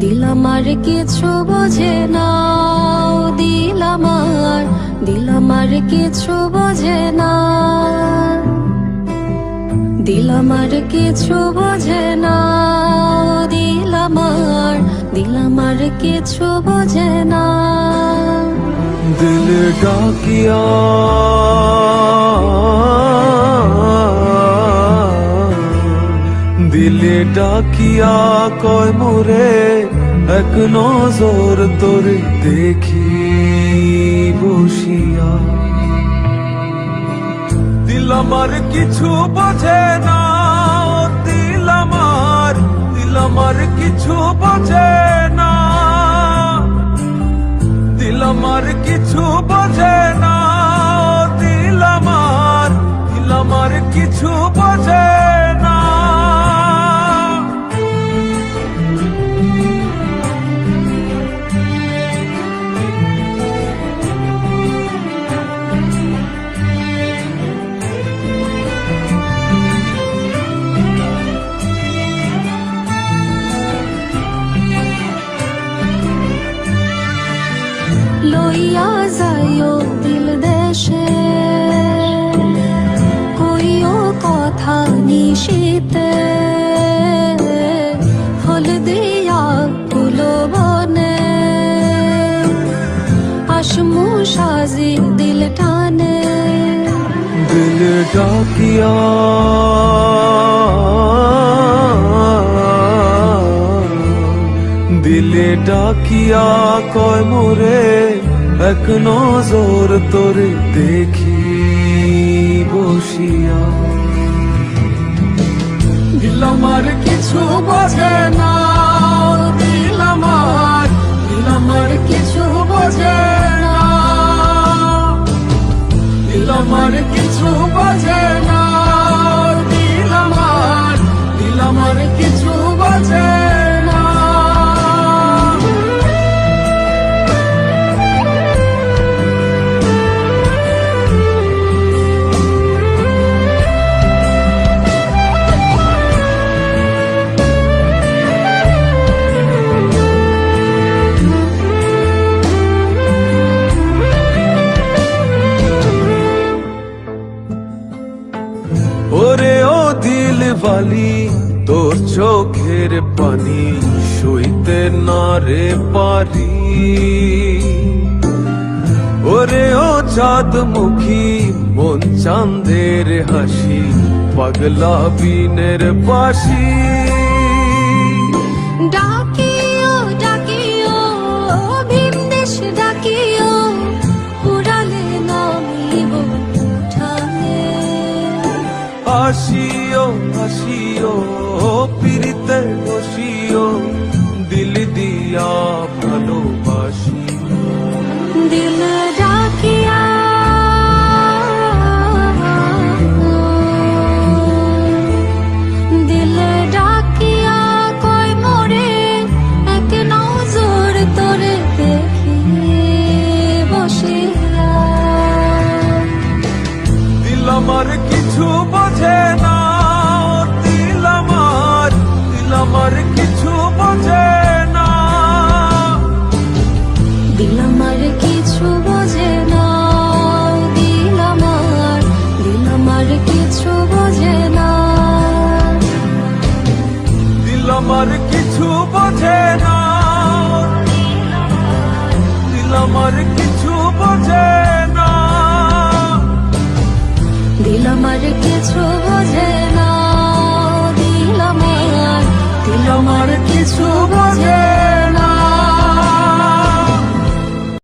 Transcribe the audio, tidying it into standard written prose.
দিল আমার কিছু বোঝে না, দিল আমার কিছু বোঝে না, দিল আমার কিছু বোঝে না, দিল আমার কিছু বোঝে না। দিল ডাকিয়া দিলে ডাকিয়া কয় মোরে এক নজর তোরে দেখি বসিয়া। দিল আমার কিছু বোঝে না, দিল আমার কিছু বোঝে না, দিল আমার কিছু বোঝে না, দিল আমার কিছু বোঝে না। লইয়া যাইও দিল দেশে, কইও কথা নিশীতে, হল দিয়া ফুলো বনে, আসমু সাজি দিল টানে। দিল ডাকিয়া দিলে ডাকিয়া কয় মোরে এক নজর তোরে দেখি বসিয়া। দিল আমার কিছু বোঝে না, দিল আমার কিছু বোঝে না, দিল আমার কিছু বোঝে না, দিল আমার কিছু বোঝে না। ওরে ও দিল বালি তোর চোখের পানি সইতে না রে পারি। ওরে ও চাঁদ মুখী মন চাঁদের হাসি পাগলা বিনের বাসি। ডাকিও ডাকিও ভীমদেশ ডাকিও, পুরালে নামিব উঠানে। আসিও আসিও পিরিতে বসিও, দিল দিয়া ভালোবাসি। দিল ডাকিয়া দিল ডাকিয়া কয় মোরে এক নজর তোরে দেখি বসিয়া। দিল আমার কিছু বোঝে না, দিল আমার কিছু বোঝে না, দিল আমার কিছু বোঝে না, দিল আমার কিছু বোঝে না, দিল আমার কিছু বোঝে না, দিল আমার কিছু বোঝে